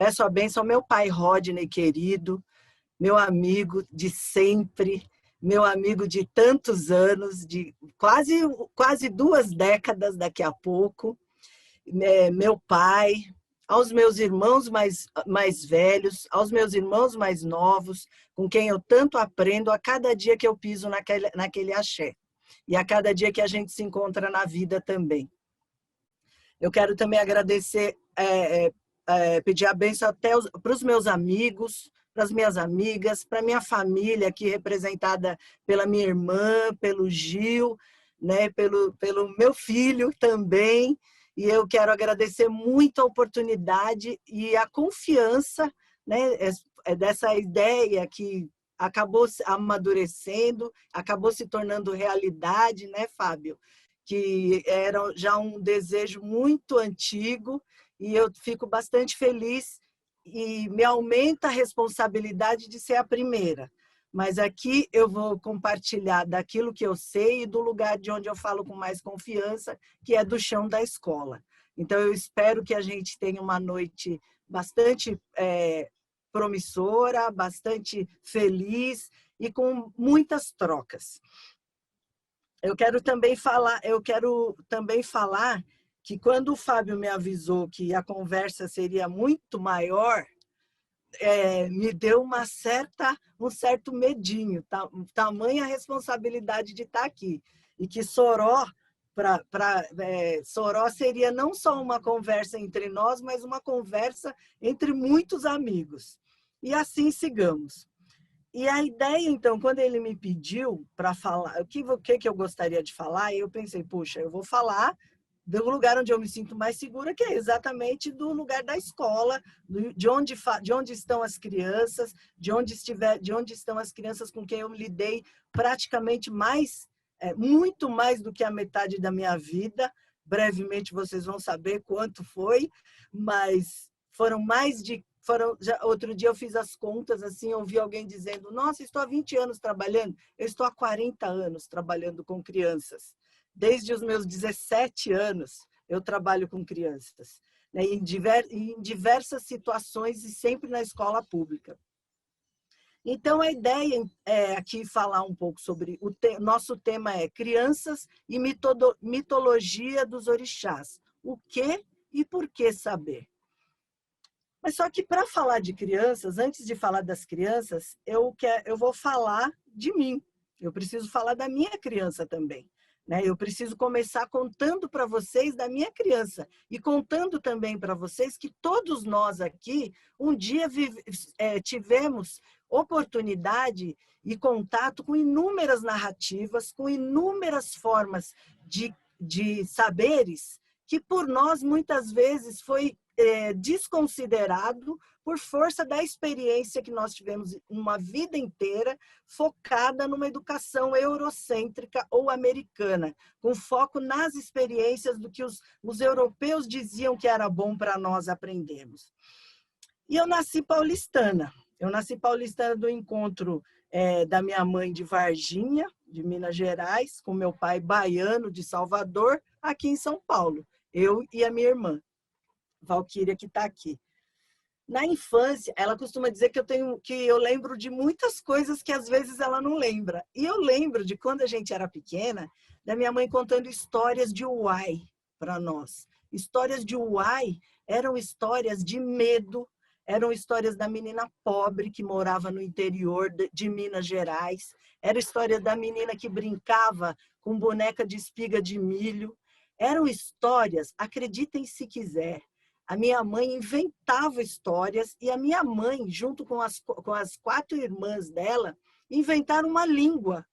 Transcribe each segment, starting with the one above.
Peço a bênção ao meu pai Rodney, querido, meu amigo de sempre, meu amigo de tantos anos, de quase 2 décadas daqui a pouco, meu pai, aos meus irmãos mais velhos, aos meus irmãos mais novos, com quem eu tanto aprendo a cada dia que eu piso naquele axé. E a cada dia que a gente se encontra na vida também. Eu quero também agradecer, pedir a bênção até para os meus amigos, para as minhas amigas, para a minha família, aqui representada pela minha irmã, pelo Gil, né, pelo meu filho também. E eu quero agradecer muito a oportunidade e a confiança, né, dessa ideia que acabou amadurecendo, acabou se tornando realidade, né, Fábio? Que era já um desejo muito antigo, e eu fico bastante feliz e me aumenta a responsabilidade de ser a primeira. Mas aqui eu vou compartilhar daquilo que eu sei e do lugar de onde eu falo com mais confiança, que é do chão da escola. Então, eu espero que a gente tenha uma noite bastante promissora, bastante feliz e com muitas trocas. Eu quero também falar que quando o Fábio me avisou que a conversa seria muito maior, me deu um certo medinho, tamanha responsabilidade de estar aqui. E que Soró seria não só uma conversa entre nós, mas uma conversa entre muitos amigos. E assim sigamos. E a ideia, então, quando ele me pediu para falar o que eu gostaria de falar, eu pensei, puxa, eu vou falar do lugar onde eu me sinto mais segura, que é exatamente do lugar da escola, de onde estão as crianças, de onde estão as crianças com quem eu lidei praticamente muito mais do que a metade da minha vida. Brevemente vocês vão saber quanto foi, mas outro dia eu fiz as contas, assim, ouvi alguém dizendo, nossa, estou há 20 anos trabalhando, eu estou há 40 anos trabalhando com crianças. Desde os meus 17 anos, eu trabalho com crianças, né, em diversas situações e sempre na escola pública. Então, a ideia é aqui falar um pouco sobre nosso tema é crianças e mitologia dos orixás. O que e por que saber? Mas só que para falar de crianças, antes de falar das crianças, eu vou falar de mim. Eu preciso falar da minha criança também. Né? Eu preciso começar contando para vocês da minha criança e contando também para vocês que todos nós aqui um dia tivemos oportunidade e contato com inúmeras narrativas, com inúmeras formas de saberes que por nós muitas vezes foi desconsiderado por força da experiência que nós tivemos uma vida inteira focada numa educação eurocêntrica ou americana, com foco nas experiências do que os europeus diziam que era bom para nós aprendermos. E eu nasci paulistana. Eu nasci paulistana do encontro da minha mãe de Varginha, de Minas Gerais, com meu pai baiano de Salvador, aqui em São Paulo. Eu e a minha irmã, Valquíria, que está aqui. Na infância, ela costuma dizer que eu lembro de muitas coisas que às vezes ela não lembra. E eu lembro de quando a gente era pequena, da minha mãe contando histórias de Uai para nós. Histórias de Uai eram histórias de medo, eram histórias da menina pobre que morava no interior de Minas Gerais, era história da menina que brincava com boneca de espiga de milho. Eram histórias, acreditem se quiser, a minha mãe inventava histórias e a minha mãe, junto com as 4 irmãs dela, inventaram uma língua.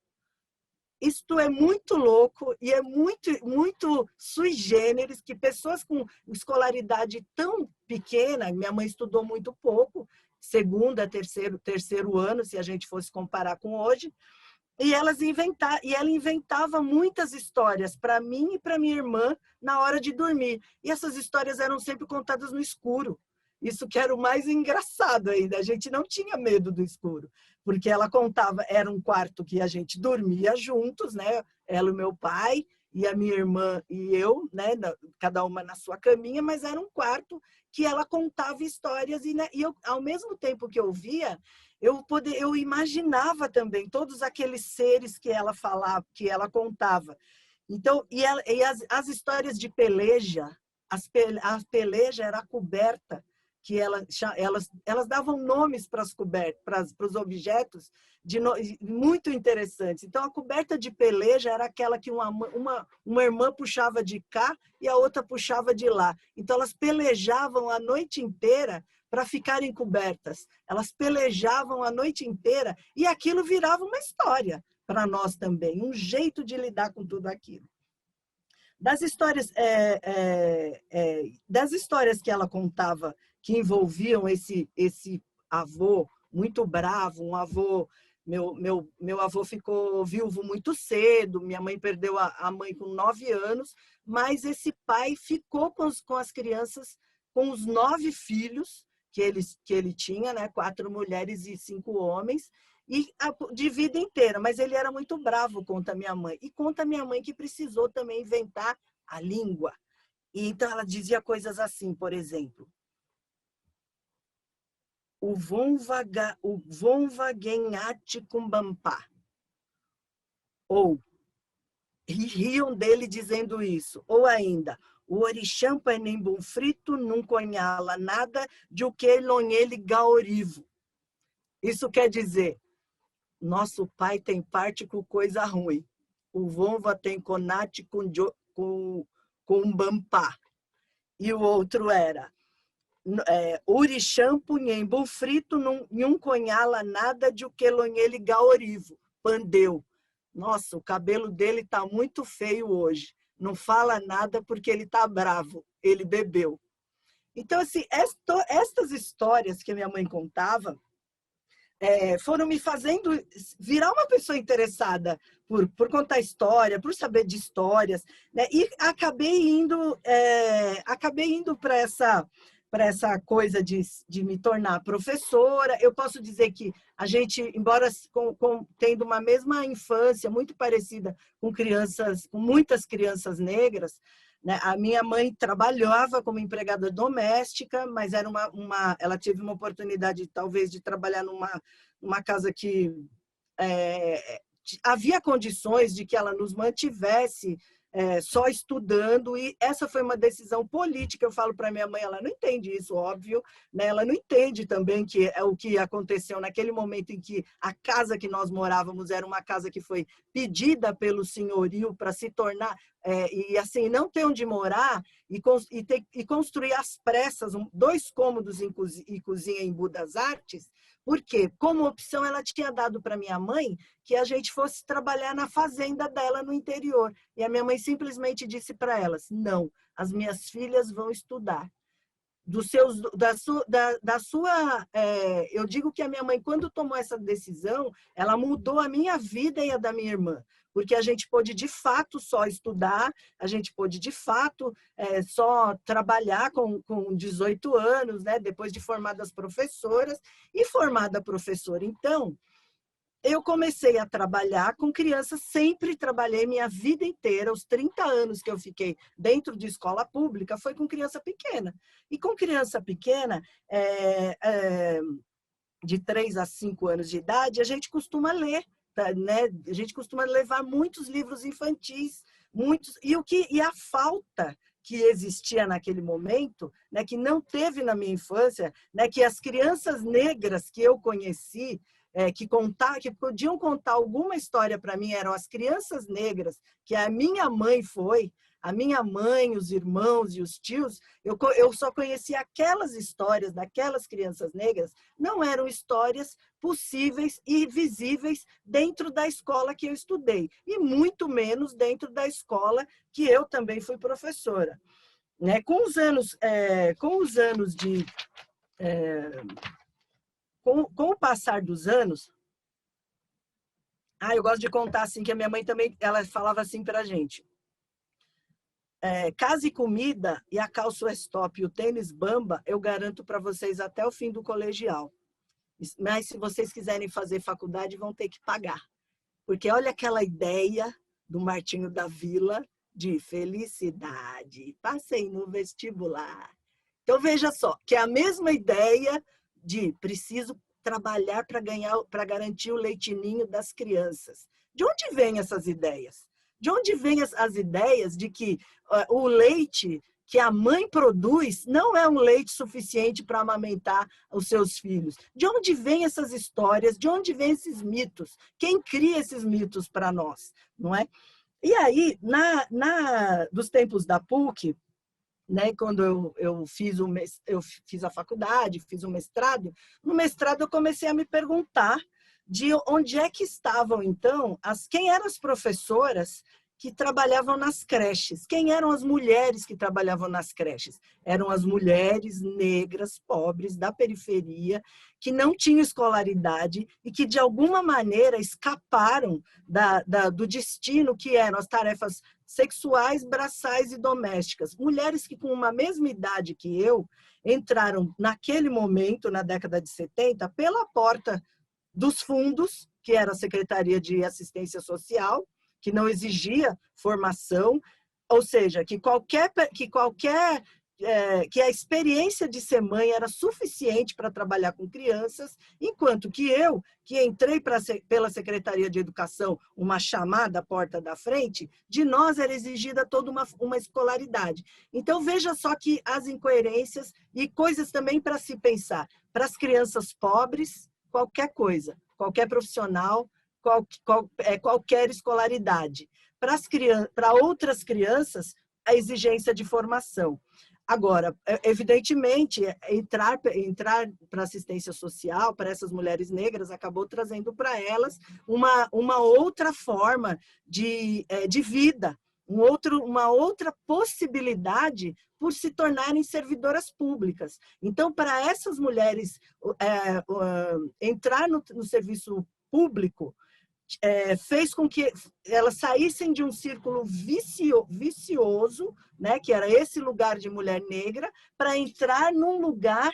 Isto é muito louco e é muito, muito sui generis, que pessoas com escolaridade tão pequena, minha mãe estudou muito pouco, segundo, terceiro ano, se a gente fosse comparar com hoje, e ela inventava muitas histórias para mim e para minha irmã na hora de dormir. E essas histórias eram sempre contadas no escuro. Isso que era o mais engraçado ainda. A gente não tinha medo do escuro, porque ela contava, era um quarto que a gente dormia juntos, né? Ela e meu pai, e a minha irmã e eu, né, cada uma na sua caminha, mas era um quarto que ela contava histórias e, né, e eu, ao mesmo tempo que eu via, eu imaginava também todos aqueles seres que ela falava, que ela contava. Então, as histórias de peleja, a peleja era a coberta que elas davam nomes para as cobertas, para os objetos muito interessantes. Então, a coberta de peleja era aquela que uma irmã puxava de cá e a outra puxava de lá. Então, elas pelejavam a noite inteira para ficarem cobertas. Elas pelejavam a noite inteira e aquilo virava uma história para nós também, um jeito de lidar com tudo aquilo. Das histórias que ela contava que envolviam esse avô muito bravo, um avô, meu avô ficou viúvo muito cedo, minha mãe perdeu a mãe com 9 anos, mas esse pai ficou com as crianças, com os 9 filhos que ele tinha, né, 4 mulheres e 5 homens, e de vida inteira, mas ele era muito bravo, conta minha mãe. E conta minha mãe que precisou também inventar a língua. E então ela dizia coisas assim, por exemplo, o vonva genhate kumbampá. Ou riam dele dizendo isso. Ou ainda, o orixã panembum frito não conhala nada de o que lonhele gaorivo. Isso quer dizer, nosso pai tem parte com coisa ruim. O vonva tem conate com bampá. E o outro era Urixã punhembu frito num conhala nada de o que lonhele gaorivo. Pandeu. Nossa, o cabelo dele tá muito feio hoje. Não fala nada porque ele tá bravo. Ele bebeu. Então, assim, estas histórias que a minha mãe contava, foram me fazendo virar uma pessoa interessada por contar história, por saber de histórias, né? E acabei indo para essa coisa de me tornar professora. Eu posso dizer que a gente, embora tendo uma mesma infância muito parecida com muitas crianças negras, né? A minha mãe trabalhava como empregada doméstica, mas era ela teve uma oportunidade, talvez, de trabalhar numa casa que havia condições de que ela nos mantivesse só estudando, e essa foi uma decisão política. Eu falo para minha mãe, ela não entende isso, óbvio, né? Ela não entende também que é o que aconteceu naquele momento em que a casa que nós morávamos era uma casa que foi pedida pelo senhorio para se tornar, e assim, não ter onde morar e construir às pressas 2 cômodos e cozinha em Budas Artes, porque, como opção, ela tinha dado para minha mãe que a gente fosse trabalhar na fazenda dela no interior. E a minha mãe simplesmente disse para elas, não, as minhas filhas vão estudar. Eu digo que a minha mãe, quando tomou essa decisão, ela mudou a minha vida e a da minha irmã, porque a gente pôde, de fato, só estudar, a gente pôde, de fato, só trabalhar com 18 anos, né, depois de formadas professoras, e formada professora. Então, eu comecei a trabalhar com crianças, sempre trabalhei minha vida inteira, os 30 anos que eu fiquei dentro de escola pública, foi com criança pequena. E com criança pequena, de 3 a 5 anos de idade, a gente costuma ler, né? A gente costuma levar muitos livros infantis, e a falta que existia naquele momento, né, que não teve na minha infância, né, que as crianças negras que eu conheci, que podiam contar alguma história para mim, eram as crianças negras, que a minha mãe foi, a minha mãe, os irmãos e os tios, eu só conhecia aquelas histórias daquelas crianças negras, não eram histórias possíveis e visíveis dentro da escola que eu estudei, e muito menos dentro da escola que eu também fui professora. Né? Com os anos com o passar dos anos, eu gosto de contar assim, que a minha mãe também, ela falava assim para a gente, casa e comida e a calça stop e o tênis bamba, eu garanto para vocês até o fim do colegial. Mas se vocês quiserem fazer faculdade, vão ter que pagar. Porque olha aquela ideia do Martinho da Vila, de felicidade. Passei no vestibular. Então, veja só, que é a mesma ideia de preciso trabalhar para garantir o leitinho das crianças. De onde vêm essas ideias? De onde vêm as ideias de que o leite que a mãe produz não é um leite suficiente para amamentar os seus filhos? De onde vêm essas histórias? De onde vêm esses mitos? Quem cria esses mitos para nós? Não é? E aí, dos tempos da PUC, né, quando eu fiz a faculdade, fiz o mestrado, no mestrado eu comecei a me perguntar de onde é que estavam, então, quem eram as professoras que trabalhavam nas creches, quem eram as mulheres que trabalhavam nas creches. Eram as mulheres negras, pobres, da periferia, que não tinham escolaridade e que, de alguma maneira, escaparam do destino que eram as tarefas sexuais, braçais e domésticas. Mulheres que, com uma mesma idade que eu, entraram naquele momento, na década de 70, pela porta dos fundos, que era a Secretaria de Assistência Social, que não exigia formação, ou seja, que a experiência de ser mãe era suficiente para trabalhar com crianças, enquanto que eu, que entrei pela Secretaria de Educação, uma chamada porta da frente, de nós era exigida toda uma escolaridade. Então, veja só que as incoerências e coisas também para se pensar. Para as crianças pobres, qualquer coisa, qualquer profissional, qualquer escolaridade. Para outras crianças, a exigência de formação. Agora, evidentemente, entrar para assistência social, para essas mulheres negras, acabou trazendo para elas uma outra forma de vida, uma outra possibilidade por se tornarem servidoras públicas. Então, para essas mulheres entrar no serviço público, fez com que elas saíssem de um círculo vicioso, né, que era esse lugar de mulher negra, para entrar num lugar,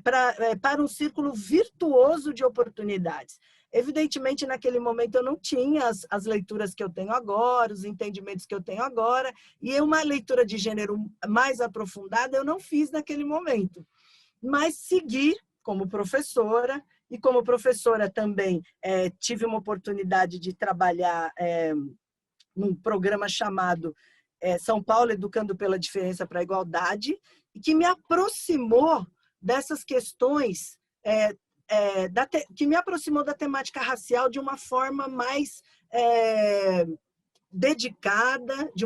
para um círculo virtuoso de oportunidades. Evidentemente, naquele momento, eu não tinha as leituras que eu tenho agora, os entendimentos que eu tenho agora, e uma leitura de gênero mais aprofundada eu não fiz naquele momento. Mas segui como professora, e como professora também tive uma oportunidade de trabalhar num programa chamado São Paulo Educando pela Diferença para a Igualdade, e que me aproximou dessas questões, que me aproximou da temática racial de uma forma mais dedicada, de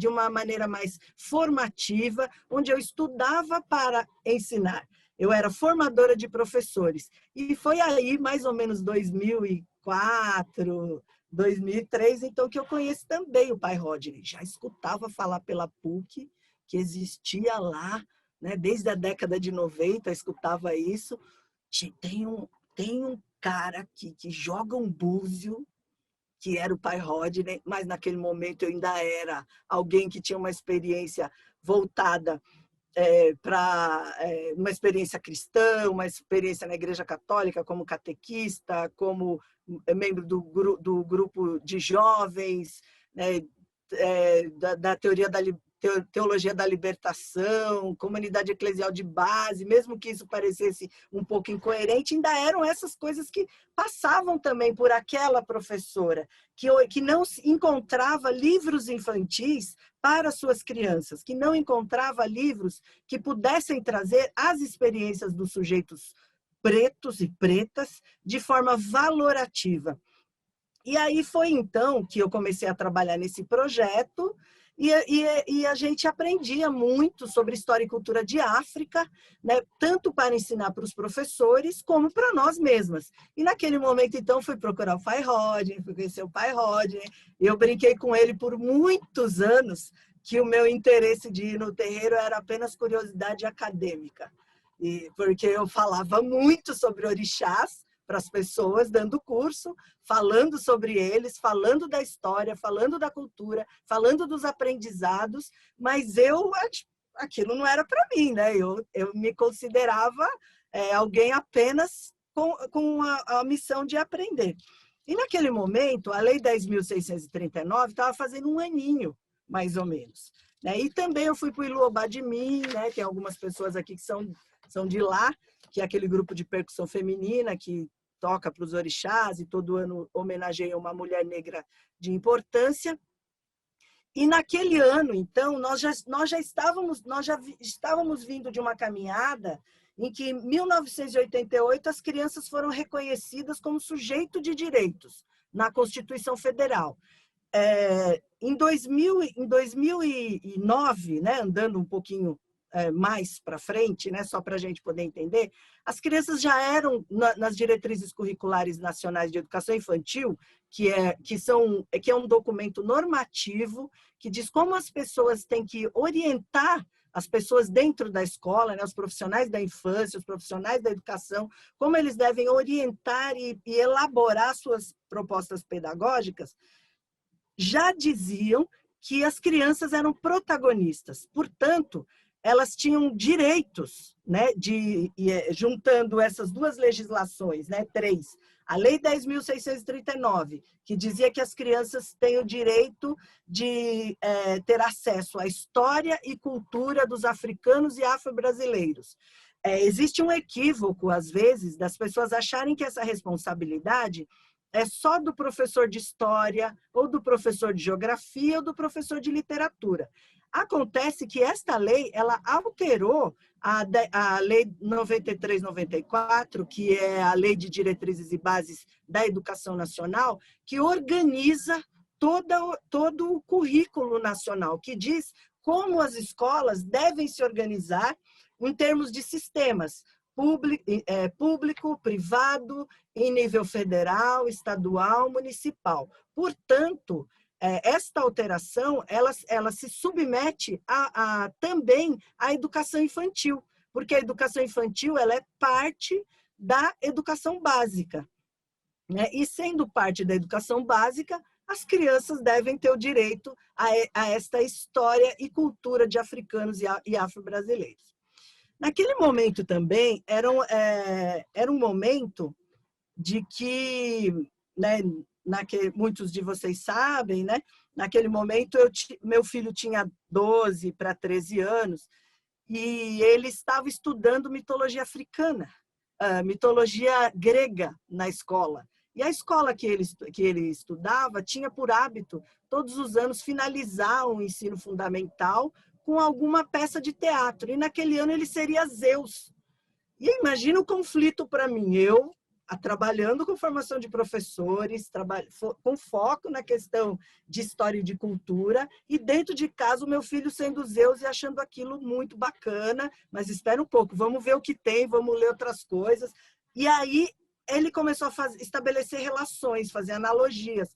uma maneira mais formativa, onde eu estudava para ensinar. Eu era formadora de professores. E foi aí, mais ou menos 2004, 2003, então, que eu conheci também o pai Rodney. Já escutava falar pela PUC, que existia lá, né? Desde a década de 90, eu escutava isso. Tem um cara aqui que joga um búzio, que era o pai Rodney, mas naquele momento eu ainda era alguém que tinha uma experiência voltada para uma experiência cristã, uma experiência na Igreja Católica como catequista, como membro do grupo de jovens, né, da teoria da teologia da libertação, comunidade eclesial de base, mesmo que isso parecesse um pouco incoerente, ainda eram essas coisas que passavam também por aquela professora, que não encontrava livros infantis para suas crianças, que não encontrava livros que pudessem trazer as experiências dos sujeitos pretos e pretas de forma valorativa. E aí foi então que eu comecei a trabalhar nesse projeto, e a gente aprendia muito sobre história e cultura de África, né, tanto para ensinar para os professores, como para nós mesmas. E naquele momento, então, fui procurar o pai Rodney, fui conhecer o pai Rodney, e eu brinquei com ele por muitos anos que o meu interesse de ir no terreiro era apenas curiosidade acadêmica, porque eu falava muito sobre orixás para as pessoas, dando curso, falando sobre eles, falando da história, falando da cultura, falando dos aprendizados, mas aquilo não era para mim, né? Eu me considerava alguém apenas com a missão de aprender. E naquele momento, a Lei 10.639 estava fazendo um aninho, mais ou menos. Né? E também eu fui para o Iluobá de Mim, né? Tem algumas pessoas aqui que são de lá, que é aquele grupo de percussão feminina que toca para os orixás e todo ano homenageia uma mulher negra de importância. E naquele ano, então, nós já estávamos vindo de uma caminhada em que, em 1988, as crianças foram reconhecidas como sujeito de direitos na Constituição Federal. Em 2009, né, andando um pouquinho mais para frente, né, só para a gente poder entender, as crianças já eram nas diretrizes curriculares nacionais de educação infantil, que é um documento normativo que diz como as pessoas têm que orientar as pessoas dentro da escola, né, os profissionais da infância, os profissionais da educação, como eles devem orientar e elaborar suas propostas pedagógicas, já diziam que as crianças eram protagonistas. Portanto, elas tinham direitos, né, juntando essas duas legislações, né, três. A Lei 10.639, que dizia que as crianças têm o direito de ter acesso à história e cultura dos africanos e afro-brasileiros. Existe um equívoco, às vezes, das pessoas acharem que essa responsabilidade é só do professor de história, ou do professor de geografia, ou do professor de literatura. Acontece que esta lei, ela alterou a Lei 93/94, que é a Lei de Diretrizes e Bases da Educação Nacional, que organiza todo o currículo nacional, que diz como as escolas devem se organizar em termos de sistemas público, privado, em nível federal, estadual, municipal. Portanto, esta alteração, ela se submete também à educação infantil, porque a educação infantil ela é parte da educação básica. Né? E sendo parte da educação básica, as crianças devem ter o direito a esta história e cultura de africanos e afro-brasileiros. Naquele momento também, era um momento de que, né, muitos de vocês sabem, né, naquele momento meu filho tinha 12 para 13 anos e ele estava estudando mitologia africana, mitologia grega na escola. E a escola que ele estudava tinha por hábito, todos os anos, finalizar o ensino fundamental com alguma peça de teatro. E naquele ano ele seria Zeus. E imagina o conflito para mim, eu trabalhando com formação de professores, com foco na questão de história e de cultura, e dentro de casa o meu filho sendo Zeus e achando aquilo muito bacana, mas espera um pouco, vamos ver o que tem, vamos ler outras coisas. E aí ele começou a estabelecer relações, fazer analogias.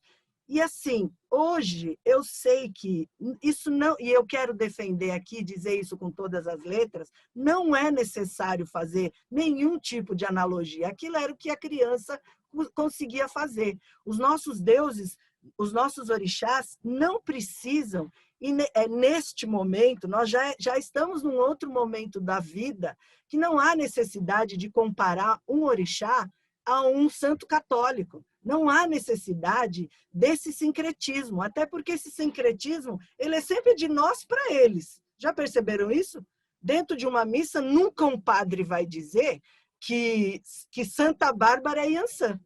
E assim, hoje eu sei que isso não, e eu quero defender aqui, dizer isso com todas as letras, não é necessário fazer nenhum tipo de analogia. Aquilo era o que a criança conseguia fazer. Os nossos deuses, os nossos orixás não precisam, e neste momento, nós já estamos num outro momento da vida, que não há necessidade de comparar um orixá a um santo católico. Não há necessidade desse sincretismo, até porque esse sincretismo ele é sempre de nós para eles. Já perceberam isso? Dentro de uma missa, nunca um padre vai dizer que Santa Bárbara é Iansã.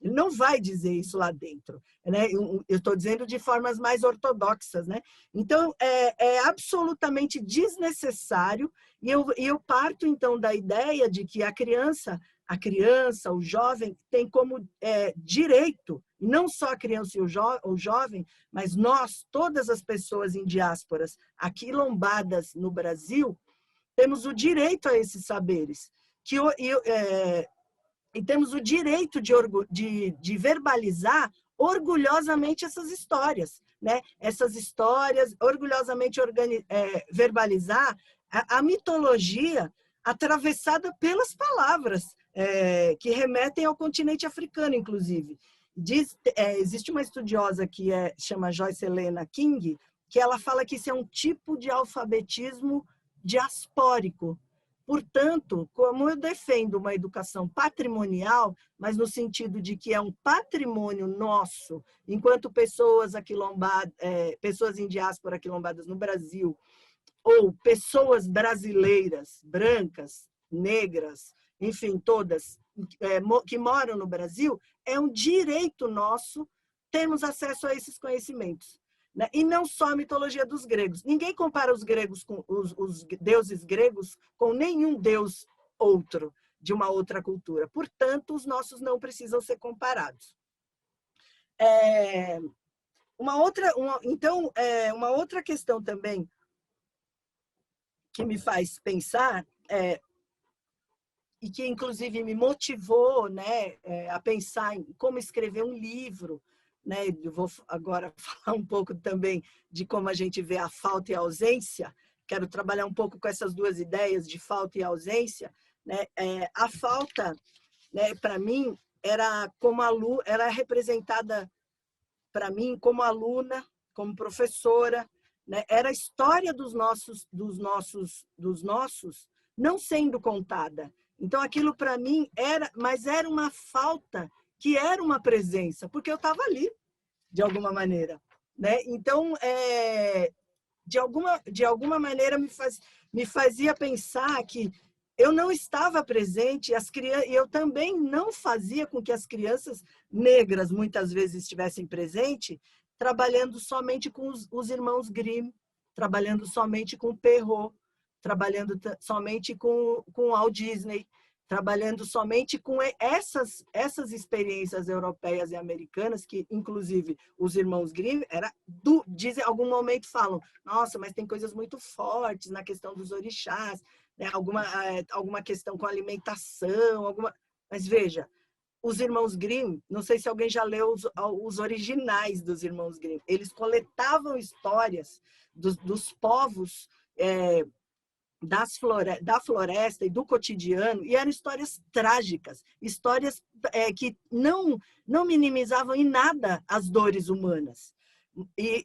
Ele não vai dizer isso lá dentro. Né? Eu estou dizendo de formas mais ortodoxas. Né? Então, é absolutamente desnecessário, e eu parto, então, da ideia de que a criança, o jovem, tem como direito, não só a criança e o jovem, mas nós, todas as pessoas em diásporas aquilombadas no Brasil, temos o direito a esses saberes. E temos o direito de verbalizar orgulhosamente essas histórias. Né? Essas histórias, orgulhosamente verbalizar a mitologia atravessada pelas palavras, que remetem ao continente africano, inclusive. Existe uma estudiosa que chama Joyce Helena King, que ela fala que isso é um tipo de alfabetismo diaspórico, Portanto, como eu defendo uma educação patrimonial, mas no sentido de que é um patrimônio nosso, enquanto pessoas aquilombadas, pessoas em diáspora aquilombadas no Brasil, ou pessoas brasileiras, brancas, negras, enfim, todas que moram no Brasil, é um direito nosso termos acesso a esses conhecimentos. Né? E não só a mitologia dos gregos. Ninguém compara os gregos com os deuses gregos com nenhum deus outro de uma outra cultura. Portanto, os nossos não precisam ser comparados. Uma outra questão também que me faz pensar e que inclusive me motivou, né, a pensar em como escrever um livro, né? Eu vou agora falar um pouco também de como a gente vê a falta e a ausência. Quero trabalhar um pouco com essas duas ideias de falta e ausência, né? A falta, né, para mim, era representada para mim como aluna, como professora, né? Era a história dos nossos não sendo contada. Então aquilo para mim era uma falta que era uma presença, porque eu estava ali de alguma maneira, né? Então de alguma maneira me fazia pensar que eu não estava presente, e eu também não fazia com que as crianças negras muitas vezes estivessem presentes, trabalhando somente com os irmãos Grimm, trabalhando somente com Perrault, trabalhando somente com Walt Disney, trabalhando somente com essas experiências europeias e americanas, que, inclusive, os irmãos Grimm, dizem, em algum momento falam, nossa, mas tem coisas muito fortes na questão dos orixás, né? Alguma questão com alimentação, mas veja, os irmãos Grimm, não sei se alguém já leu os originais dos irmãos Grimm, eles coletavam histórias dos povos da floresta e do cotidiano, e eram histórias trágicas, histórias que não minimizavam em nada as dores humanas. E,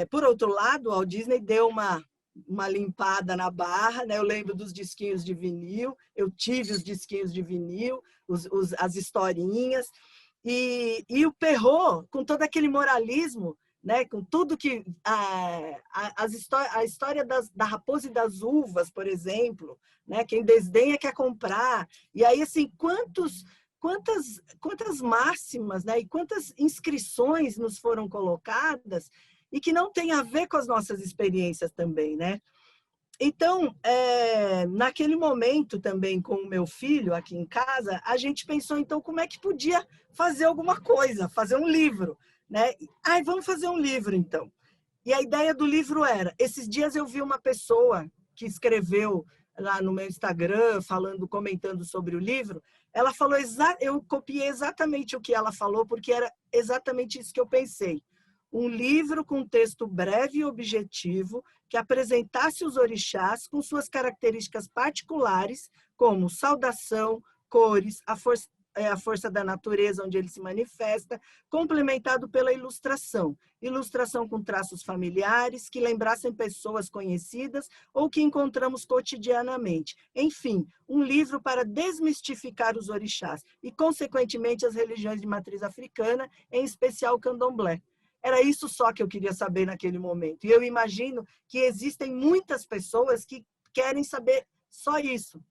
por outro lado, o Walt Disney deu uma limpada na barra, né? Eu lembro dos disquinhos de vinil, eu tive os disquinhos de vinil, as historinhas, e o Perrault, com todo aquele moralismo, né, com tudo que a história da raposa e das uvas, por exemplo, né, quem desdenha quer comprar, e aí assim quantas máximas, né, e quantas inscrições nos foram colocadas e que não tem a ver com as nossas experiências também, né? Então, naquele momento também com o meu filho aqui em casa, a gente pensou então como é que podia fazer alguma coisa, fazer um livro, né? Vamos fazer um livro então. E a ideia do livro era, esses dias eu vi uma pessoa que escreveu lá no meu Instagram, comentando sobre o livro, ela falou, eu copiei exatamente o que ela falou, porque era exatamente isso que eu pensei. Um livro com texto breve e objetivo que apresentasse os orixás com suas características particulares, como saudação, cores, a força da natureza onde ele se manifesta, complementado pela ilustração. Ilustração com traços familiares, que lembrassem pessoas conhecidas ou que encontramos cotidianamente. Enfim, um livro para desmistificar os orixás e, consequentemente, as religiões de matriz africana, em especial o candomblé. Era isso só que eu queria saber naquele momento. E eu imagino que existem muitas pessoas que querem saber só isso.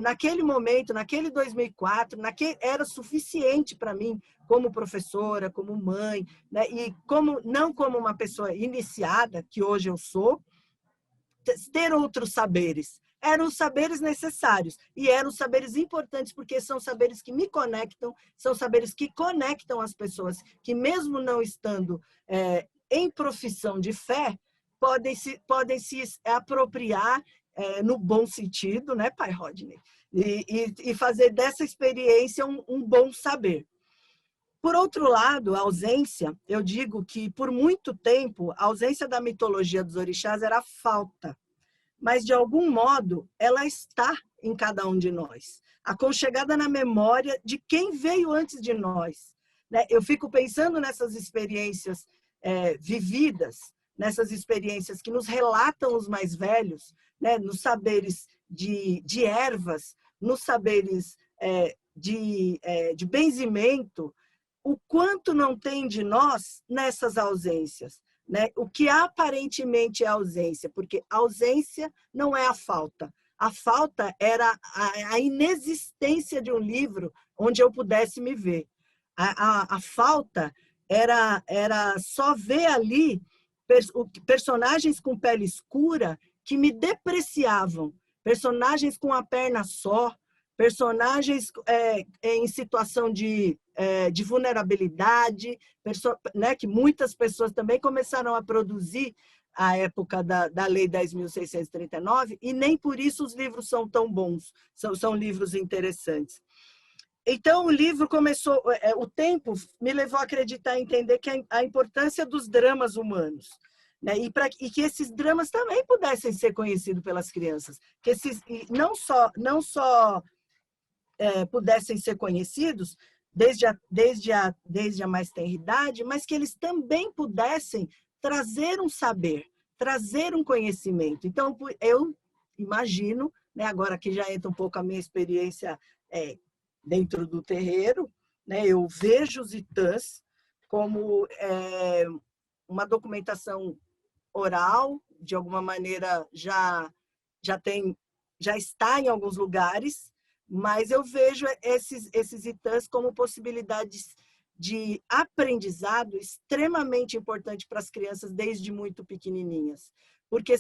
Naquele momento, naquele 2004, era suficiente para mim, como professora, como mãe, né? E não como uma pessoa iniciada, que hoje eu sou, ter outros saberes. Eram os saberes necessários e eram os saberes importantes, porque são saberes que me conectam, são saberes que conectam as pessoas que, mesmo não estando em profissão de fé, podem se apropriar no bom sentido, né, pai Rodney? E fazer dessa experiência um bom saber. Por outro lado, a ausência, eu digo que, por muito tempo, a ausência da mitologia dos orixás era falta. Mas, de algum modo, ela está em cada um de nós, aconchegada na memória de quem veio antes de nós. Né? Eu fico pensando nessas experiências vividas, nessas experiências que nos relatam os mais velhos, né? Nos saberes de ervas, nos saberes de benzimento, o quanto não tem de nós nessas ausências, né? O que aparentemente é ausência, porque ausência não é a falta. A falta era a inexistência de um livro onde eu pudesse me ver. A falta era só ver ali personagens com pele escura que me depreciavam, personagens com a perna só, personagens em situação de vulnerabilidade, né, que muitas pessoas também começaram a produzir à época da Lei 10.639, e nem por isso os livros são tão bons, são livros interessantes. Então, o livro começou, o tempo me levou a acreditar e entender que a importância dos dramas humanos, né? E que esses dramas também pudessem ser conhecidos pelas crianças, que não só pudessem ser conhecidos desde a mais tenra idade, mas que eles também pudessem trazer um saber, trazer um conhecimento. Então, eu imagino, né, agora que já entra um pouco a minha experiência dentro do terreiro, né, eu vejo os Itãs como uma documentação oral, de alguma maneira já está em alguns lugares, mas eu vejo esses Itãs como possibilidades de aprendizado extremamente importante para as crianças desde muito pequenininhas, porque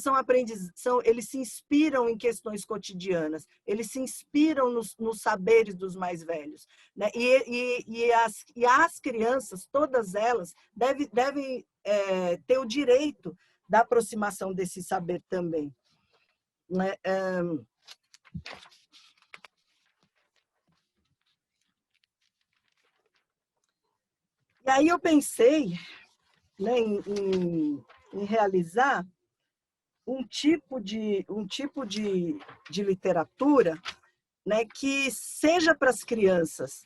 eles se inspiram em questões cotidianas, eles se inspiram nos saberes dos mais velhos, né? E as crianças, todas elas, devem ter o direito da aproximação desse saber também, né? E aí eu pensei, né, em realizar um tipo de literatura, né, que seja para as crianças,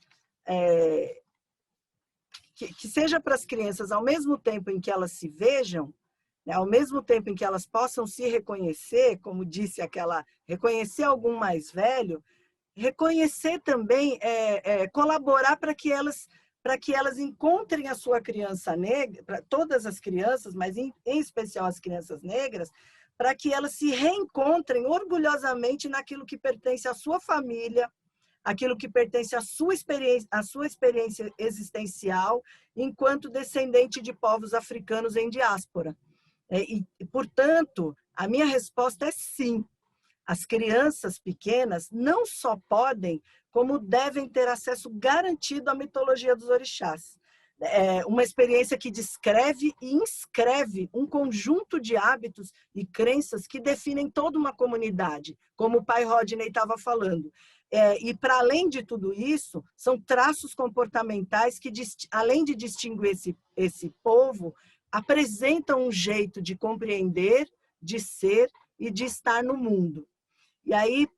que seja para as crianças ao mesmo tempo em que elas se vejam, né, ao mesmo tempo em que elas possam se reconhecer, como disse reconhecer algum mais velho, reconhecer também, colaborar para que elas encontrem a sua criança negra, para todas as crianças, mas em especial as crianças negras, para que elas se reencontrem orgulhosamente naquilo que pertence à sua família, aquilo que pertence à sua experiência existencial, enquanto descendente de povos africanos em diáspora. Portanto, a minha resposta é sim. As crianças pequenas não só podem, como devem ter acesso garantido à mitologia dos orixás. Uma experiência que descreve e inscreve um conjunto de hábitos e crenças que definem toda uma comunidade, como o pai Rodney estava falando. E, para além de tudo isso, são traços comportamentais que, além de distinguir esse povo, apresentam um jeito de compreender, de ser e de estar no mundo. E aí,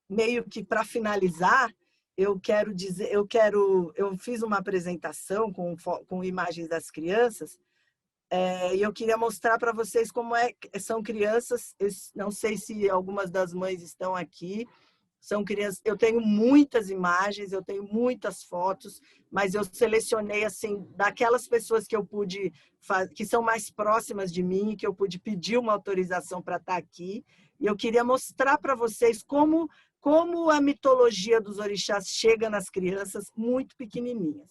meio que para finalizar, eu fiz uma apresentação com imagens das crianças, e eu queria mostrar para vocês como são crianças. Eu não sei se algumas das mães estão aqui. São crianças. Eu tenho muitas imagens, eu tenho muitas fotos, mas eu selecionei assim daquelas pessoas que eu pude, que são mais próximas de mim, que eu pude pedir uma autorização para estar aqui. E eu queria mostrar para vocês como a mitologia dos orixás chega nas crianças muito pequenininhas.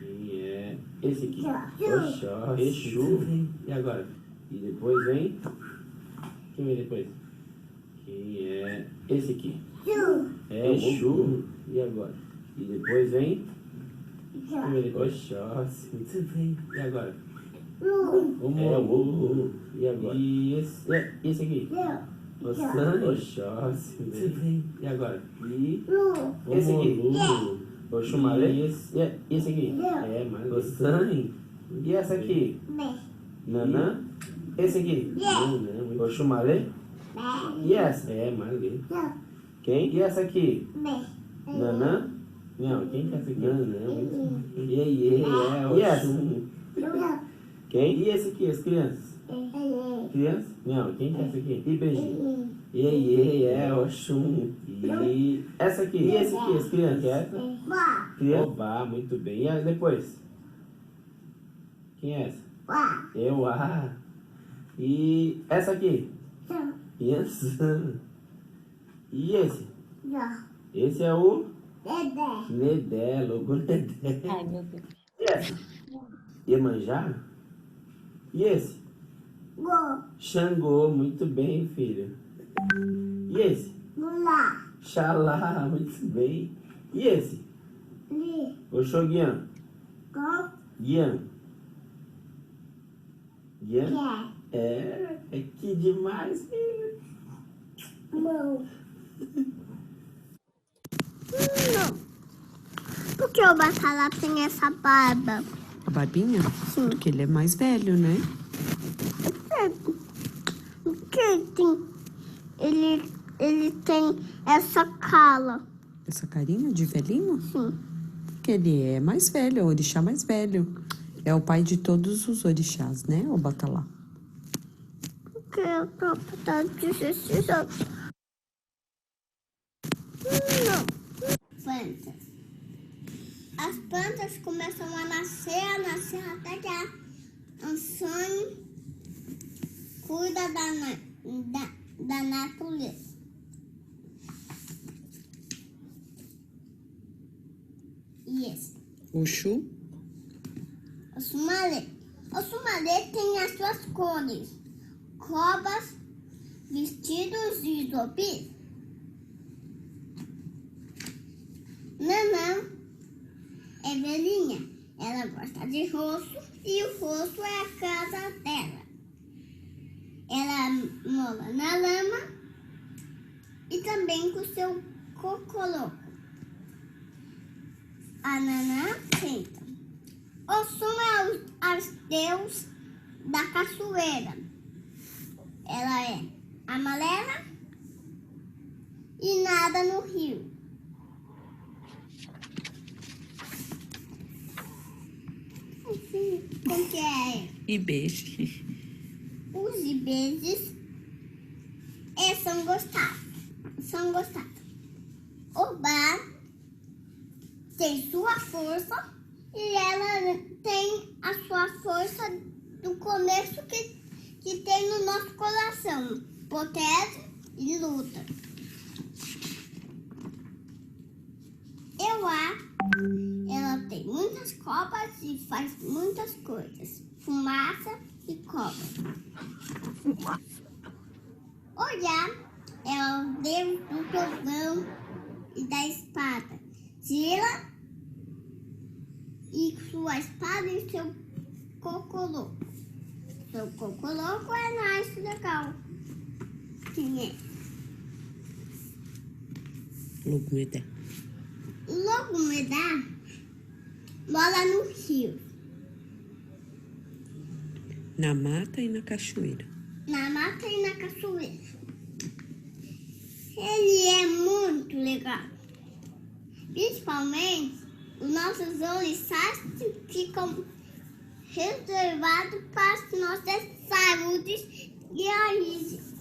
E esse aqui, Oxóssi, Exu, e agora? E depois vem, quem vem depois? Que é esse aqui, Exu, e agora? E depois vem, quem vem depois? Oxóssi, muito bem, e agora? O e agora? E esse aqui? Oxóssi, muito bem, e agora? E esse aqui? Oxumalé? E esse aqui? Oxane. E essa aqui? Nanã? Esse aqui? Oxumalé? E essa? Malê. Quem? E essa aqui? Nanã? Não, quem que é essa aqui? Nanã. E essa? Quem? E esse aqui, as crianças? criança? Não, quem que é essa aqui? Ibeji. Iê, é Oxum. E essa aqui? E esse aqui? Essa criança? Que é essa? Criança? Obá, muito bem. E aí, depois? Quem é essa? Eu, E essa aqui? Criança. E esse? Esse é o? Nedé, logo Nedé. Ai, meu Deus. E essa? Iemanjá? E esse? Xangô, muito bem, filho. E esse? Xalá, muito bem. E esse? Oxoguian. Guian. Guian? É que demais, filho. Não. Por que o Batalá tem essa barba? A barbinha? Sim. Porque ele é mais velho, né? Porque ele tem essa cala. Essa carinha de velhinho? Sim. Porque ele é mais velho, é o orixá mais velho. É o pai de todos os orixás, né, o Batalá? Porque eu tô botando 16 anos. Não. Plantas. As plantas começam a nascer até que a sonho cuida da natureza. E esse? Oxu? O Sumalê. O Sumalê tem as suas cores: cobras, vestidos e zumbi. Nanã é velhinha. Ela gosta de rosto e o rosto é a casa dela. Ela mola na lama e também com seu cocoloco. A Nanã senta. Oxum é o deus da cachoeira. Ela é amarela e nada no rio. Como que é? E beijo. Os ibejes são gostados. O bar tem sua força e ela tem a sua força do começo que tem no nosso coração. Protege e luta. Ela tem muitas copas e faz muitas coisas. Fumaça e cobra. Olhar é o deus do trovão e da espada. Tira e sua espada e seu cocoloco. Seu cocoloco é mais legal. Quem é? Logumedá. Logumedá mora no rio. Na mata e na cachoeira. Na mata e na cachoeira. Ele é muito legal. Principalmente, os nossos orixás ficam reservados para as nossas saúdes e raízes.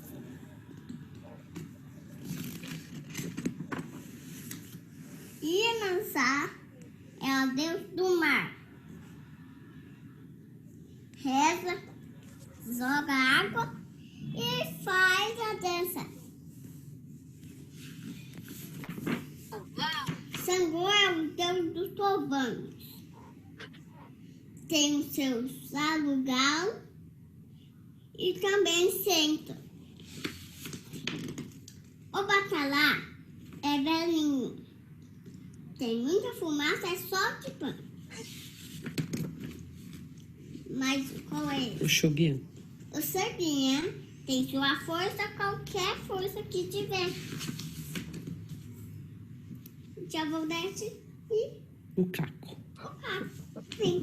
Iemanjá é o deus do mar. Reza, joga água e faz a dança. Xangô é o deus dos trovões. Tem os seus alugal e também senta. O Batalá é velhinho. Tem muita fumaça, é só de pano. Mas qual é ele? O Xoguian. O Xoguian tem sua força, qualquer força que tiver. Já vou descer e O Caco. sim.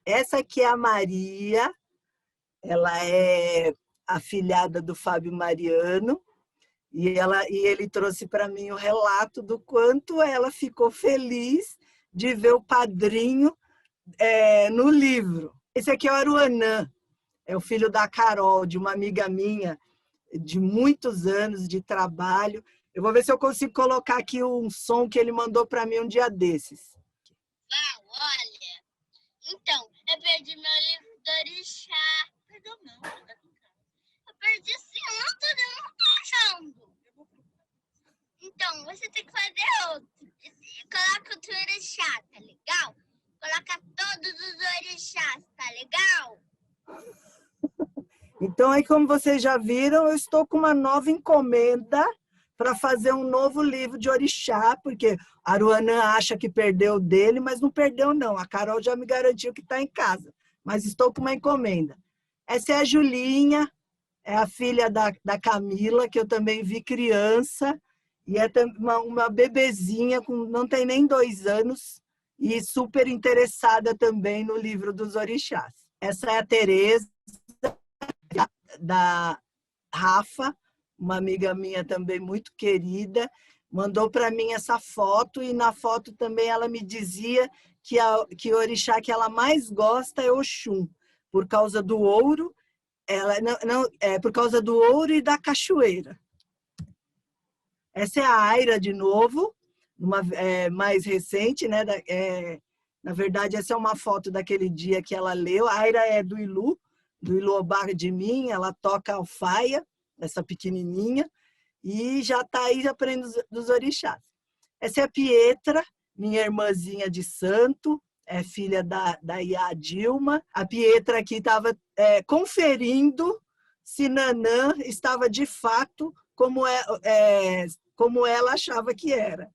Essa aqui é a Maria. Ela é afilhada do Fábio Mariano. E ele trouxe para mim o relato do quanto ela ficou feliz de ver o padrinho no livro. Esse aqui é o Aruanã, é o filho da Carol, de uma amiga minha, de muitos anos de trabalho. Eu vou ver se eu consigo colocar aqui um som que ele mandou para mim um dia desses. Olha, então, eu perdi meu livro do Orixá. Perdão, não, eu perdi sim, eu não tô achando. Então, você tem que fazer outro. Coloca o teu orixá, tá legal? Coloca todos os orixás, tá legal? Então, aí, como vocês já viram, eu estou com uma nova encomenda para fazer um novo livro de orixá, porque a Aruanã acha que perdeu o dele, mas não perdeu, não. A Carol já me garantiu que está em casa, mas estou com uma encomenda. Essa é a Julinha, é a filha da Camila, que eu também vi criança, e é uma bebezinha, não tem nem 2 anos, e super interessada também no livro dos orixás. Essa é a Tereza, da Rafa, uma amiga minha também muito querida, mandou para mim essa foto, e na foto também ela me dizia que o orixá que ela mais gosta é Oxum, por causa do ouro, por causa do ouro e da cachoeira. Essa é a Aira de novo, mais recente, né? Na verdade, essa é uma foto daquele dia que ela leu. A Aira é do Ilu Obar de mim, ela toca alfaia, essa pequenininha, e já está aí aprendendo dos orixás. Essa é a Pietra, minha irmãzinha de santo, é filha da Iá Dilma. A Pietra aqui estava conferindo se Nanã estava de fato como ela achava que era.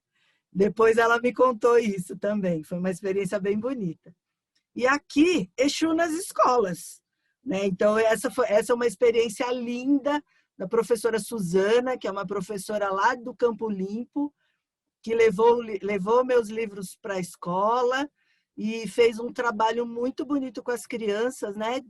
Depois ela me contou isso também, foi uma experiência bem bonita. E aqui, Exu nas escolas, né? Então, essa é uma experiência linda da professora Suzana, que é uma professora lá do Campo Limpo, que levou meus livros para a escola e fez um trabalho muito bonito com as crianças, né?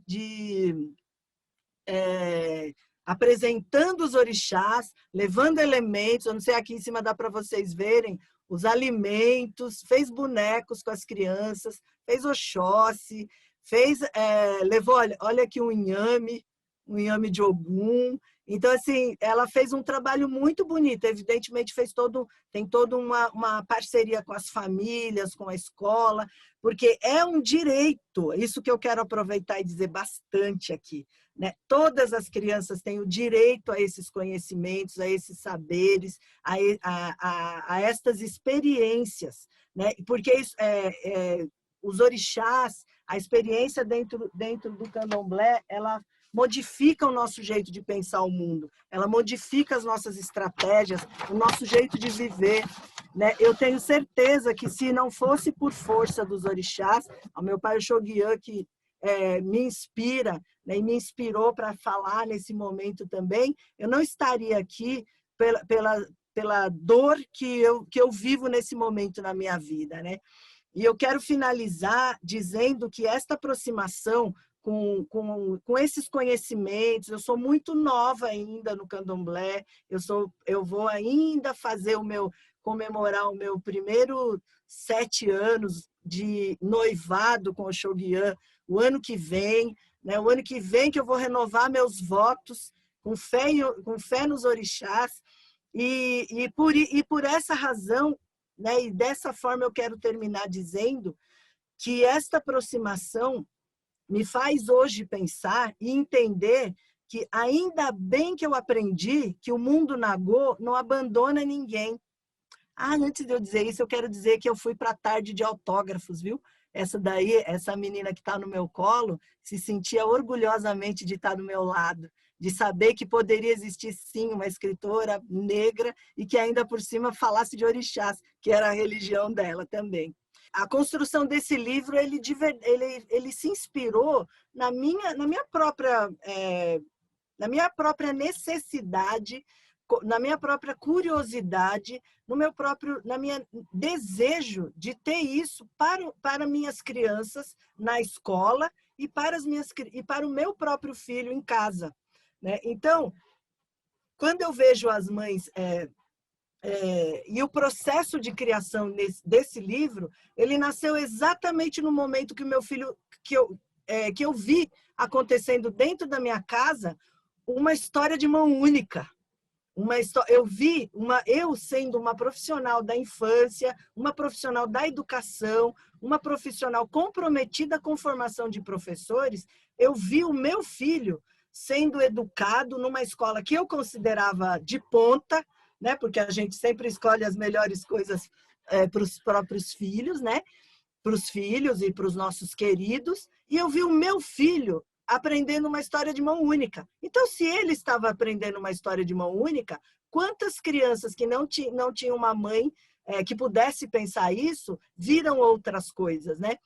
Apresentando os orixás, levando elementos, eu não sei, aqui em cima dá para vocês verem, os alimentos, fez bonecos com as crianças, fez Oxóssi, levou, olha aqui um inhame de Ogum. Então, assim, ela fez um trabalho muito bonito, evidentemente tem toda uma parceria com as famílias, com a escola, porque é um direito, isso que eu quero aproveitar e dizer bastante aqui, né? Todas as crianças têm o direito a esses conhecimentos, a esses saberes, a estas experiências, né? Porque os orixás, a experiência dentro do candomblé, ela modifica o nosso jeito de pensar o mundo, ela modifica as nossas estratégias, o nosso jeito de viver, né? Eu tenho certeza que se não fosse por força dos orixás, o meu pai Oxoguian, que me inspira, né, e me inspirou para falar nesse momento também, eu não estaria aqui pela dor que eu vivo nesse momento na minha vida, né? E eu quero finalizar dizendo que esta aproximação com esses conhecimentos, eu sou muito nova ainda no candomblé, eu vou ainda comemorar o meu primeiro 7 anos de noivado com o Oxoguian, o ano que vem, né? O ano que vem que eu vou renovar meus votos com fé nos orixás, e por essa razão, né? E dessa forma eu quero terminar dizendo que esta aproximação me faz hoje pensar e entender que ainda bem que eu aprendi que o mundo Nagô não abandona ninguém. Antes de eu dizer isso, eu quero dizer que eu fui para a tarde de autógrafos, viu? Essa menina que está no meu colo, se sentia orgulhosamente de estar do meu lado, de saber que poderia existir, sim, uma escritora negra e que ainda por cima falasse de orixás, que era a religião dela também. A construção desse livro, ele se inspirou na minha própria necessidade, na minha própria curiosidade, na minha desejo de ter isso para minhas crianças na escola e para o meu próprio filho em casa, né? Então, quando eu vejo as mães e o processo de criação desse livro, ele nasceu exatamente no momento que o meu filho, que eu vi acontecendo dentro da minha casa uma história de mão única. Eu sendo uma profissional da infância, uma profissional da educação, uma profissional comprometida com formação de professores, eu vi o meu filho sendo educado numa escola que eu considerava de ponta, né? Porque a gente sempre escolhe as melhores coisas para os próprios filhos, né? Para os filhos e para os nossos queridos, e eu vi o meu filho aprendendo uma história de mão única. Então, se ele estava aprendendo uma história de mão única, quantas crianças que não tinham uma mãe que pudesse pensar isso, viram outras coisas, né?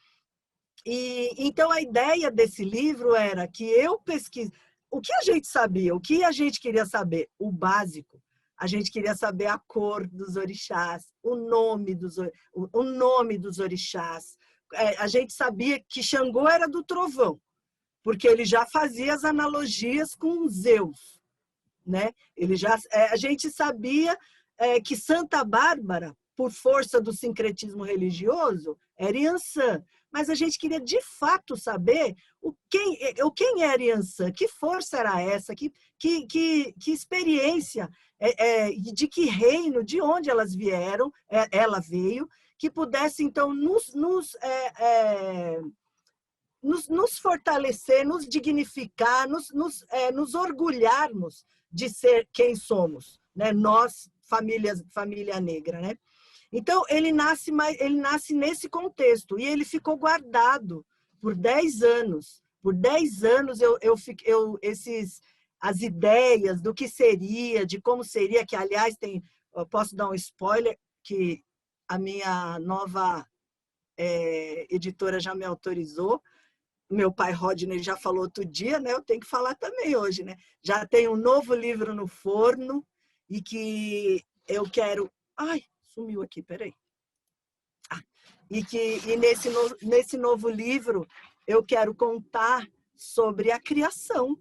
E então a ideia desse livro era que eu pesquise o que a gente sabia, o que a gente queria saber, o básico. A gente queria saber a cor dos orixás, o nome dos orixás. A gente sabia que Xangô era do trovão, porque ele já fazia as analogias com Zeus, né? A gente sabia que Santa Bárbara, por força do sincretismo religioso, era Iansã. Mas a gente queria, de fato, saber quem era Iansã, que força era essa, que experiência, de que reino, de onde elas vieram, ela veio, que pudesse, então, nos fortalecer, nos dignificar, nos orgulharmos de ser quem somos, né? Nós, família negra, né? Então, ele nasce nesse contexto e ele ficou guardado por 10 anos. Por 10 anos, as ideias do que seria, de como seria, que, aliás, eu posso dar um spoiler, que a minha nova editora já me autorizou. Meu pai Rodney já falou outro dia, né? Eu tenho que falar também hoje, né? Já tem um novo livro no forno e que eu quero... Ai, sumiu aqui, peraí. E nesse novo livro eu quero contar sobre a criação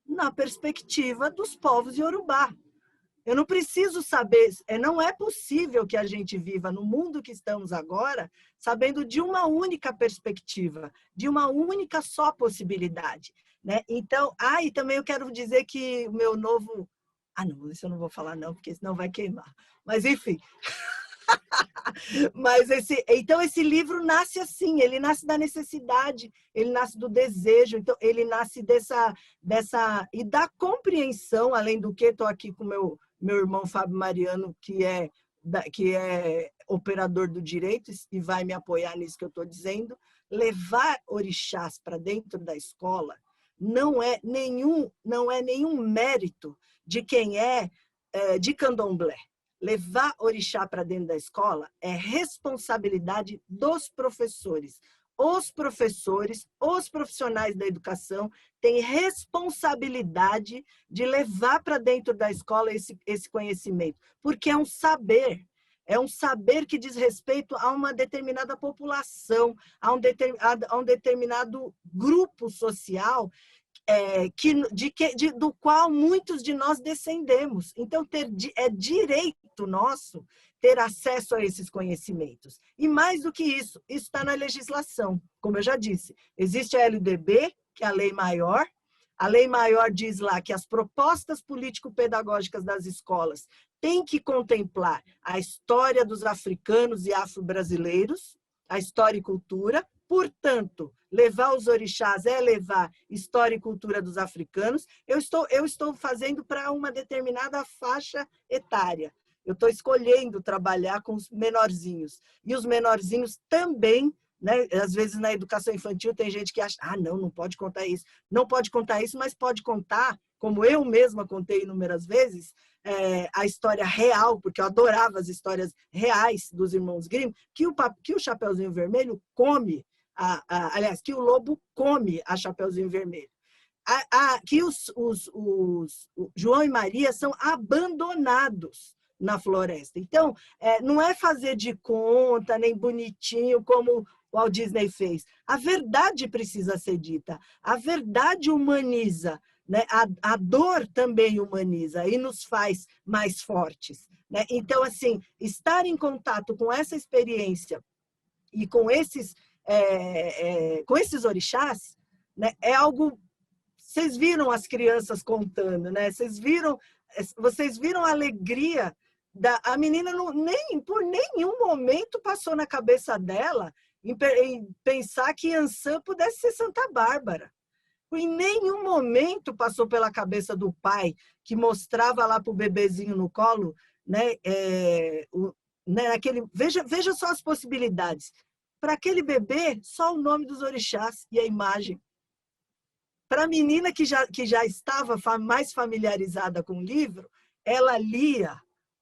na perspectiva dos povos iorubá. Eu não preciso saber, não é possível que a gente viva no mundo que estamos agora sabendo de uma única perspectiva, de uma única só possibilidade, né? Então, e também eu quero dizer que o meu novo... não, isso eu não vou falar não, porque senão vai queimar. Mas, enfim... Mas então esse livro nasce assim, ele nasce da necessidade, ele nasce do desejo, então ele nasce dessa e da compreensão, além do que estou aqui com meu irmão Fábio Mariano, que é operador do direito e vai me apoiar nisso que eu estou dizendo. Levar orixás para dentro da escola não é nenhum mérito de quem é de candomblé. Levar orixá para dentro da escola é responsabilidade dos professores. Os profissionais da educação têm responsabilidade de levar para dentro da escola esse conhecimento, porque é um saber que diz respeito a uma determinada população, a um determinado grupo social, do qual muitos de nós descendemos. Então, é direito nosso ter acesso a esses conhecimentos. E mais do que isso está na legislação. Como eu já disse, existe a LDB, que é a lei maior. A lei maior diz lá que as propostas político-pedagógicas das escolas têm que contemplar a história dos africanos e afro-brasileiros, a história e cultura. Portanto, levar os orixás é levar história e cultura dos africanos. Eu estou fazendo para uma determinada faixa etária. Eu estou escolhendo trabalhar com os menorzinhos. E os menorzinhos também, né? Às vezes na educação infantil tem gente que acha, não pode contar isso. Não pode contar isso, mas pode contar, como eu mesma contei inúmeras vezes, a história real, porque eu adorava as histórias reais dos irmãos Grimm, que o Chapeuzinho Vermelho come, aliás, que o lobo come a Chapeuzinho Vermelho. Que o João e Maria são abandonados na floresta. Então, não é fazer de conta, nem bonitinho, como o Walt Disney fez. A verdade precisa ser dita. A verdade humaniza, né? A dor também humaniza e nos faz mais fortes, né? Então, assim, estar em contato com essa experiência e com esses orixás né? É algo... Vocês viram as crianças contando, né? Vocês viram a alegria a menina por nenhum momento passou na cabeça dela em pensar que Iansã pudesse ser Santa Bárbara. Em nenhum momento passou pela cabeça do pai, que mostrava lá para o bebezinho no colo, né? Veja só as possibilidades. Para aquele bebê, só o nome dos orixás e a imagem. Para a menina que já estava mais familiarizada com o livro, ela lia,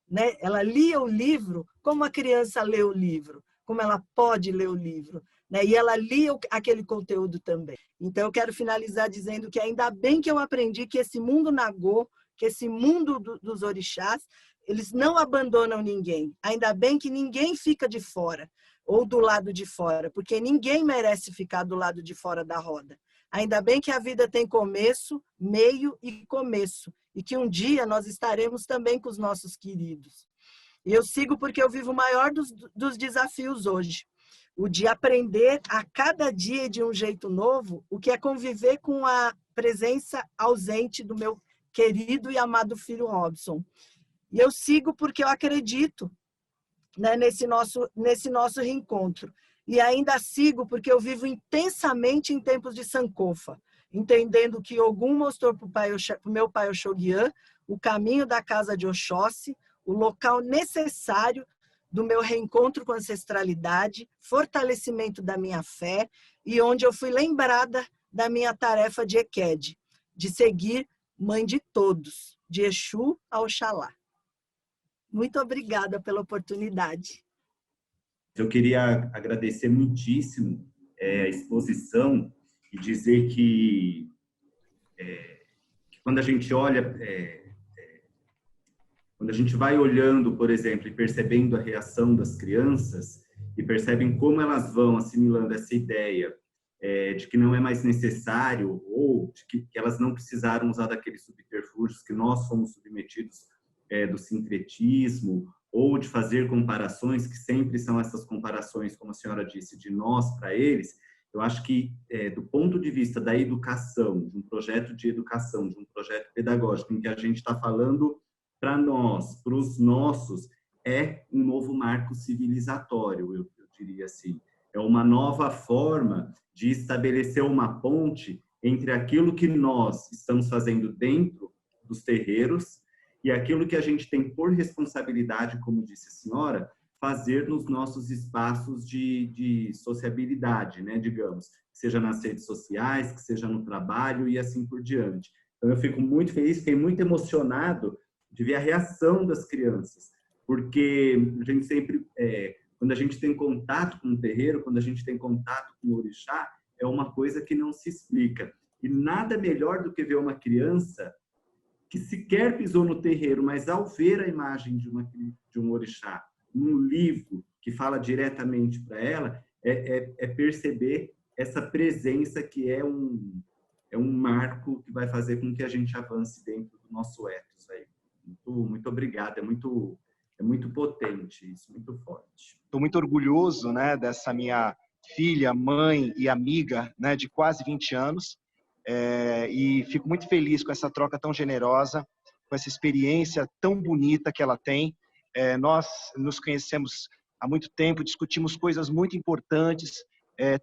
né? Ela lia o livro como a criança lê o livro, como ela pode ler o livro, né? E ela lia aquele conteúdo também. Então, eu quero finalizar dizendo que ainda bem que eu aprendi que esse mundo Nagô, que esse mundo dos orixás, eles não abandonam ninguém. Ainda bem que ninguém fica de fora ou do lado de fora, porque ninguém merece ficar do lado de fora da roda. Ainda bem que a vida tem começo, meio e começo, e que um dia nós estaremos também com os nossos queridos. E eu sigo porque eu vivo o maior dos desafios hoje, o de aprender a cada dia de um jeito novo, o que é conviver com a presença ausente do meu querido e amado filho Robson. E eu sigo porque eu acredito, né, nesse nosso reencontro. E ainda sigo porque eu vivo intensamente em tempos de Sankofa, entendendo que Ogum mostrou para o meu pai Oxoguian o caminho da casa de Oxóssi, o local necessário do meu reencontro com a ancestralidade, fortalecimento da minha fé e onde eu fui lembrada da minha tarefa de Eked, de seguir mãe de todos, de Exu a Oxalá. Muito obrigada pela oportunidade. Eu queria agradecer muitíssimo a exposição e dizer que quando a gente olha, quando a gente vai olhando, por exemplo, e percebendo a reação das crianças e percebem como elas vão assimilando essa ideia de que não é mais necessário ou de que elas não precisaram usar daqueles subterfúgios que nós somos submetidos do sincretismo, ou de fazer comparações, que sempre são essas comparações, como a senhora disse, de nós para eles. Eu acho que, do ponto de vista da educação, de um projeto de educação, de um projeto pedagógico, em que a gente está falando para nós, para os nossos, é um novo marco civilizatório, eu diria assim. É uma nova forma de estabelecer uma ponte entre aquilo que nós estamos fazendo dentro dos terreiros e aquilo que a gente tem por responsabilidade, como disse a senhora, fazer nos nossos espaços de sociabilidade, né, digamos, seja nas redes sociais, que seja no trabalho e assim por diante. Então, eu fico muito feliz, fiquei muito emocionado de ver a reação das crianças, porque a gente sempre, quando a gente tem contato com o terreiro, quando a gente tem contato com o orixá, é uma coisa que não se explica. E nada melhor do que ver uma criança que sequer pisou no terreiro, mas ao ver a imagem de um orixá, um livro que fala diretamente para ela, perceber essa presença que é um marco que vai fazer com que a gente avance dentro do nosso ethos. Aí. Muito obrigado, é muito potente isso, muito forte. Estou muito orgulhoso, né, dessa minha filha, mãe e amiga, né, de quase 20 anos, e fico muito feliz com essa troca tão generosa, com essa experiência tão bonita que ela tem. Nós nos conhecemos há muito tempo, discutimos coisas muito importantes,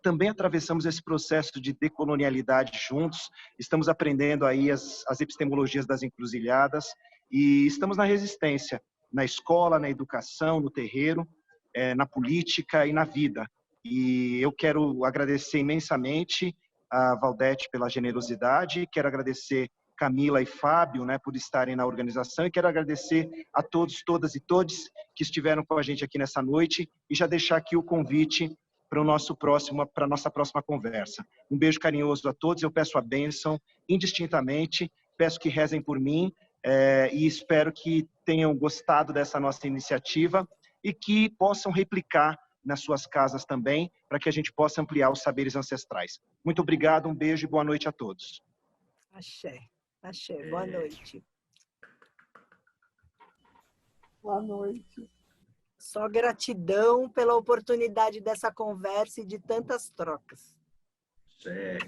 também atravessamos esse processo de decolonialidade juntos, estamos aprendendo aí as epistemologias das encruzilhadas e estamos na resistência, na escola, na educação, no terreiro, na política e na vida. E eu quero agradecer imensamente a Valdete pela generosidade, quero agradecer Camila e Fábio, né, por estarem na organização, e quero agradecer a todos, todas e todos que estiveram com a gente aqui nessa noite e já deixar aqui o convite para a nossa próxima conversa. Um beijo carinhoso a todos, eu peço a bênção indistintamente, peço que rezem por mim e espero que tenham gostado dessa nossa iniciativa e que possam replicar nas suas casas também, para que a gente possa ampliar os saberes ancestrais. Muito obrigado, um beijo e boa noite a todos. Axé, axé, boa noite. Boa noite. Só gratidão pela oportunidade dessa conversa e de tantas trocas. É.